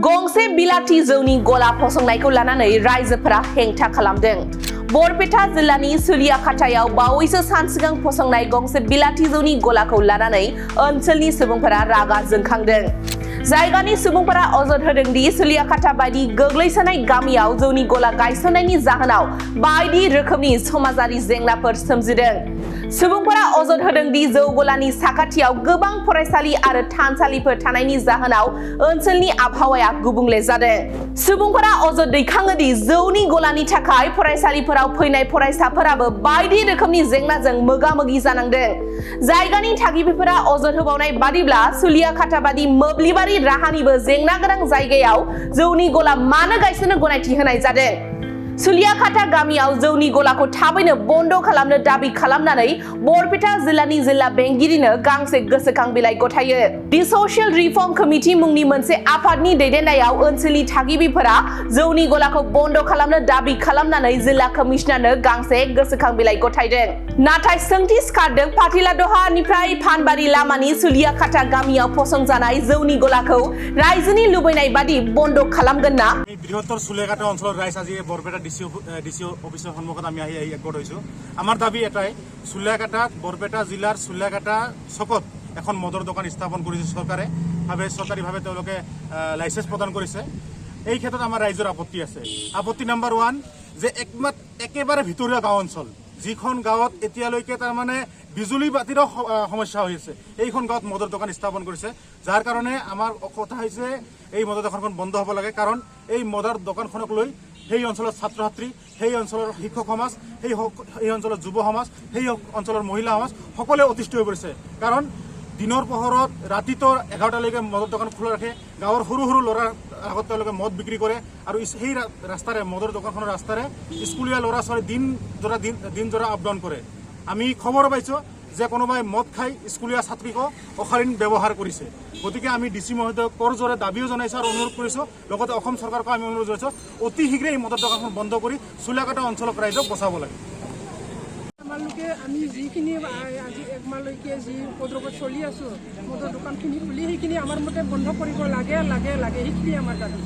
गंसे बिलाथि जौनि गला फसंनायखौ लानानै रायजोफोरा हेंथा खालामदों। बरपेटा जिल्लानि सुलियाखाथायाव बावैसो सान सिगां फसंनाय गंसे बिलाथि जौनि गलाखौ लानानै ओनसोलनि सुबुंफोरा रागा जोंखांदों। जायगानि सुबुंफोरा अजद होदों दि सुलियाखाथा बायदि गोग्लैसोनाय गामियाव जौनि गला गायसननायनि जाहोनाव बायदि रोखोमनि समाजारि जेंनाफोर सोमजिदों। सुबुंफोरा अजद होदों दि जौ गलानि साखाथियाव गोबां फरायसालि आरो थानसालिफोर थानायनि जाहोनाव ओनसोलनि आबहावाया गुबुंले जादों। सुबुंफोरा अजद दैखाङो दि जौनि गलानि थाखाय फरायसालिफोराव फैनाय फरायसाफोराबो बायदि रोखोमनि जेंनाजों मोगा-मोगि जानांदों। जायगानि थागिबिफोरा अजद होबावनाय बादिब्ला सुलियाखाथा बायदि मोब्लिबारि राहानिबो जेंना गोनां जायगायाव जौनि गला मानो गायसननो गनायथि होनाय जादों। सुलियाखाथा गामियाव जौनि गलाखौ थाबैनो बन्द खालामनो दाबि खालामनानै बरपेटा जिल्लानि जिल्ला बेंगिरिनो गांसे गोसोखां बिलाइ गथायो। दि ससियेल रिफर्म कमिटि मुंनि मोनसे आफादनि दैदेननायाव ओनसोलनि थागिबिफोरा जौनि गलाखौ बन्द खालामनो दाबि खालामनानै जिल्ला कमिशनारनो गांसे गोसोखां बिलाइ गथायदों। नाथाय सोंथि सिखारदों पाटिलादहानिफ्राय फानबारि लामानि सुलियाखाथा गामियाव फसंजानाय जौनि गलाखौ रायजोनि लुबैनाय बादि बन्द खालामगोन ना? বৃহত্তৰ সুলেখাটা অঞ্চলৰ ৰাইজ আজি বৰপেটা ডিসি অফিসৰ সন্মুখত আমি আহি একগোট হৈছো। আমাৰ দাবী এটাই, সুলেখাটাত বৰপেটা জিলাৰ সুলেখাটা চকত এখন মদৰ দোকান স্থাপন কৰিছে চৰকাৰে, চৰকাৰীভাৱে তেওঁলোকে লাইসেন্স প্ৰদান কৰিছে। এই ক্ষেত্ৰত আমাৰ ৰাইজৰ আপত্তি আছে। আপত্তি নাম্বাৰ 1 যে একেবাৰে ভিতৰীয়া গাঁও অঞ্চল, যিখন গাঁৱত এতিয়ালৈকে তাৰমানে বিজুলী বাতিৰো সমস্যা হৈ আছে, এইখন গাঁৱত মদৰ দোকান স্থাপন কৰিছে। যাৰ কাৰণে আমাৰ কথা হৈছে এই মদৰ দোকানখন বন্ধ হ'ব লাগে। কাৰণ এই মদৰ দোকানখনক লৈ সেই অঞ্চলৰ ছাত্ৰ ছাত্ৰী, সেই অঞ্চলৰ শিক্ষক সমাজ, সেই অঞ্চলৰ যুৱ সমাজ, সেই অঞ্চলৰ মহিলা সমাজ সকলোৱে অতিষ্ঠ হৈ পৰিছে। কাৰণ দিনৰ পোহৰত ৰাতিটো 11টালৈকে মদৰ দোকান খোলা ৰাখে, গাঁৱৰ সৰু সৰু ল'ৰাৰ আগত তেওঁলোকে মদ বিক্ৰী কৰে আৰু সেই ৰাস্তাৰে মদৰ দোকানখনৰ ৰাস্তাৰে স্কুলীয়া ল'ৰা ছোৱালী দিন জোৰা আপ ডাউন কৰে। আমি খবৰ পাইছোঁ যে কোনোবাই মদ খাই স্কুলীয়া ছাত্ৰীকো অশালীন ব্যৱহাৰ কৰিছে। গতিকে আমি ডিচি মহোদয়ক কৰজোৰে দাবীও জনাইছোঁ আৰু অনুৰোধ কৰিছোঁ, লগতে অসম চৰকাৰকো আমি অনুৰোধ জনাইছোঁ অতি শীঘ্ৰে এই মদৰ দোকানখন বন্ধ কৰি সুলিয়াখাটা অঞ্চলক ৰাইজক বচাব লাগে। আমালোকে আমি যিখিনি আজি একমাহলৈকে যি উপদ্ৰৱত চলি আছোঁ, মদৰ দোকানখিনি খুলি সেইখিনি আমাৰ মতে বন্ধ কৰিব লাগে সেইখিনি আমাৰ দাবী।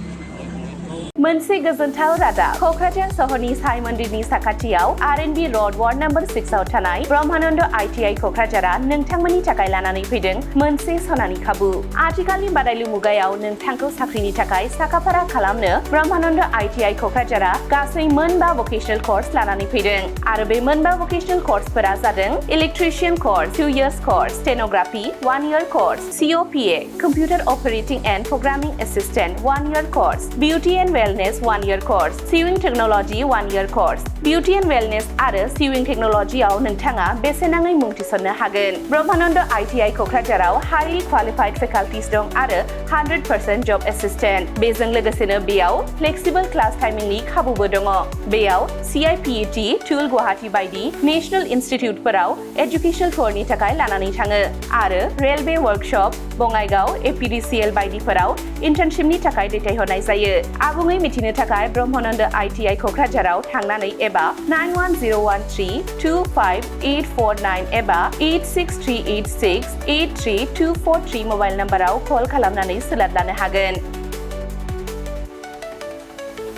मोनसे गोजोनथाव रादाब, क'क्राझार सहरनि साई मन्दिरनि साखाथियाव R&B र'ड वार्ड नम्बर 6 आव थानाय ब्रह्मानन्द ITI क'क्राझारा नोंथांमोननि थाखाय लानानै फैदों मोनसे सनानि खाबु। आथिखालनि बादायलु मुगायाव नोंथांखौ साख्रिनि थाखाय साखाफारा खालामनो ब्रह्मानन्द ITI क'क्राझारा गासै 9 भकेशनेल कर्स लानानै फैदों। आरो बे 9 भकेशनेल कर्सफोरा जादों electrician course 2 years course, stenography 1 year course, COPA computer operating and programming assistant 1 year course, beauty and wellness 1 year course, sewing technology 1 year course. Beauty and wellness आरो सिविं टेक्नोलॉजीआव नोंथाङा बेसेनाङै मुं थिसननो हागोन। ब्रह्मानन्द ITI क'क्राझाराव हाईलि क्वालिफाइड फेकाल्टिस दं आरो 100% जब एसिस्टेन्ट। बेजों लोगोसेनो बेयाव फ्लेक्सिबल क्लास टाइमिंनि खाबुबो दङ। बेयाव CIPET, टुल गुवाहाटी बायदि नेशनेल इनस्टिट्युटफोराव एजुकेशन टुरनि थाखाय लानानै थाङो आरो रेलवे वर्कशप, बङाइगाव, APDCL बायदिफोराव इन्टार्नशिपनि थाखाय दैथायहरनाय जायो। आबुङै मिथिनो थाखाय ब्रह्मानन्द ITI क'क्राझाराव थांनानै एबा 9101325849 एबा 86386832443 मबाइल नम्बराव कल खालामनानै सोलाद लानो हागोन।